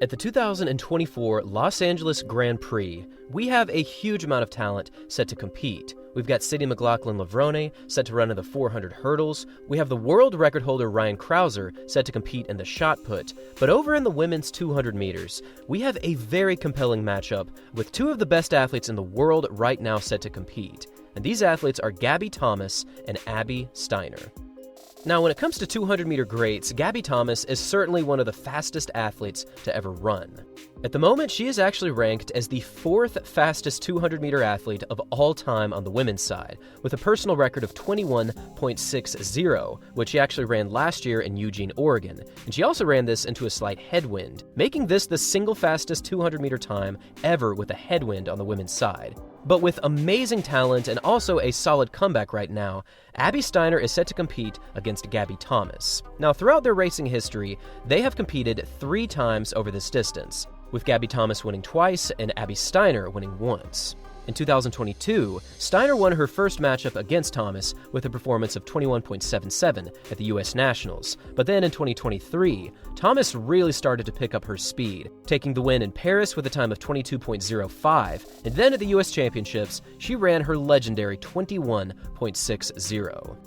At the 2024 Los Angeles Grand Prix, we have a huge amount of talent set to compete. We've got Sadie McLaughlin-Levrone set to run in the 400 hurdles. We have the world record holder Ryan Crouser set to compete in the shot put. But over in the women's 200 meters, we have a very compelling matchup with two of the best athletes in the world right now set to compete. And these athletes are Gabby Thomas and Abby Steiner. Now, when it comes to 200-meter greats, Gabby Thomas is certainly one of the fastest athletes to ever run. At the moment, she is actually ranked as the fourth fastest 200-meter athlete of all time on the women's side, with a personal record of 21.60, which she actually ran last year in Eugene, Oregon. And she also ran this into a slight headwind, making this the single fastest 200-meter time ever with a headwind on the women's side. But with amazing talent and also a solid comeback right now, Abby Steiner is set to compete against Gabby Thomas. Now, throughout their racing history, they have competed 3 times over this distance, with Gabby Thomas winning twice and Abby Steiner winning once. In 2022, Steiner won her first matchup against Thomas with a performance of 21.77 at the US Nationals. But then in 2023, Thomas really started to pick up her speed, taking the win in Paris with a time of 22.05, and then at the US Championships, she ran her legendary 21.60.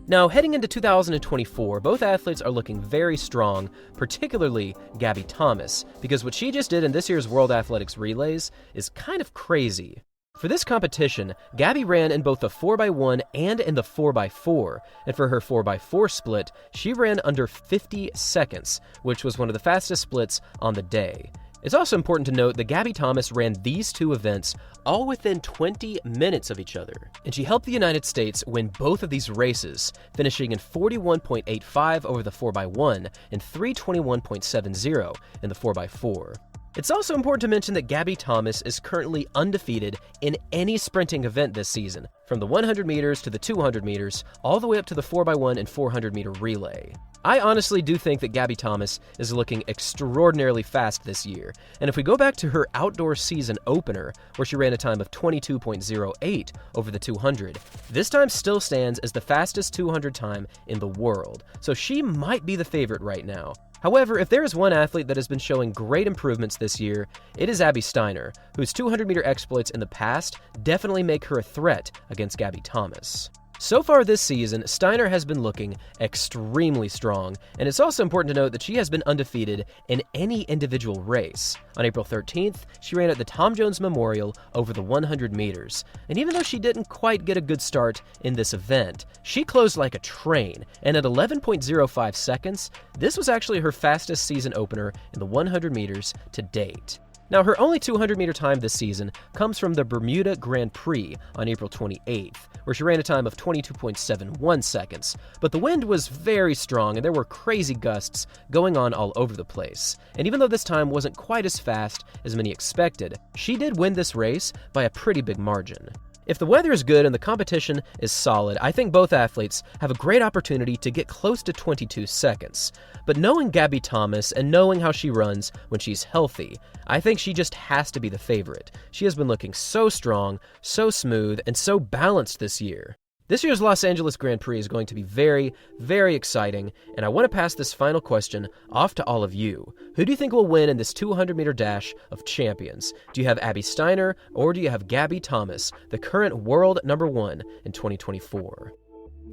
Now, heading into 2024, both athletes are looking very strong, particularly Gabby Thomas, because what she just did in this year's World Athletics Relays is kind of crazy. For this competition, Gabby ran in both the 4x1 and in the 4x4, and for her 4x4 split, she ran under 50 seconds, which was one of the fastest splits on the day. It's also important to note that Gabby Thomas ran these two events all within 20 minutes of each other, and she helped the United States win both of these races, finishing in 41.85 over the 4x1 and 321.70 in the 4x4. It's also important to mention that Gabby Thomas is currently undefeated in any sprinting event this season, from the 100 meters to the 200 meters, all the way up to the 4x1 and 400 meter relay. I honestly do think that Gabby Thomas is looking extraordinarily fast this year, and if we go back to her outdoor season opener, where she ran a time of 22.08 over the 200, this time still stands as the fastest 200 time in the world, so she might be the favorite right now. However, if there is one athlete that has been showing great improvements this year, it is Abby Steiner, whose 200-meter exploits in the past definitely make her a threat against Gabby Thomas. So far this season, Steiner has been looking extremely strong, and it's also important to note that she has been undefeated in any individual race. On April 13th, she ran at the Tom Jones Memorial over the 100 meters, and even though she didn't quite get a good start in this event, she closed like a train, and at 11.05 seconds, this was actually her fastest season opener in the 100 meters to date. Now, her only 200-meter time this season comes from the Bermuda Grand Prix on April 28th, where she ran a time of 22.71 seconds. But the wind was very strong, and there were crazy gusts going on all over the place. And even though this time wasn't quite as fast as many expected, she did win this race by a pretty big margin. If the weather is good and the competition is solid, I think both athletes have a great opportunity to get close to 22 seconds. But knowing Gabby Thomas and knowing how she runs when she's healthy, I think she just has to be the favorite. She has been looking so strong, so smooth, and so balanced this year. This year's Los Angeles Grand Prix is going to be very, very exciting, and I want to pass this final question off to all of you. Who do you think will win in this 200-meter dash of champions? Do you have Abby Steiner, or do you have Gabby Thomas, the current world #1 in 2024?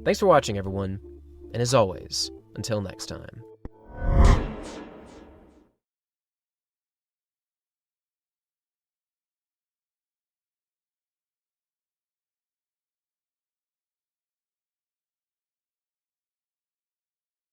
Thanks for watching, everyone, and as always, until next time.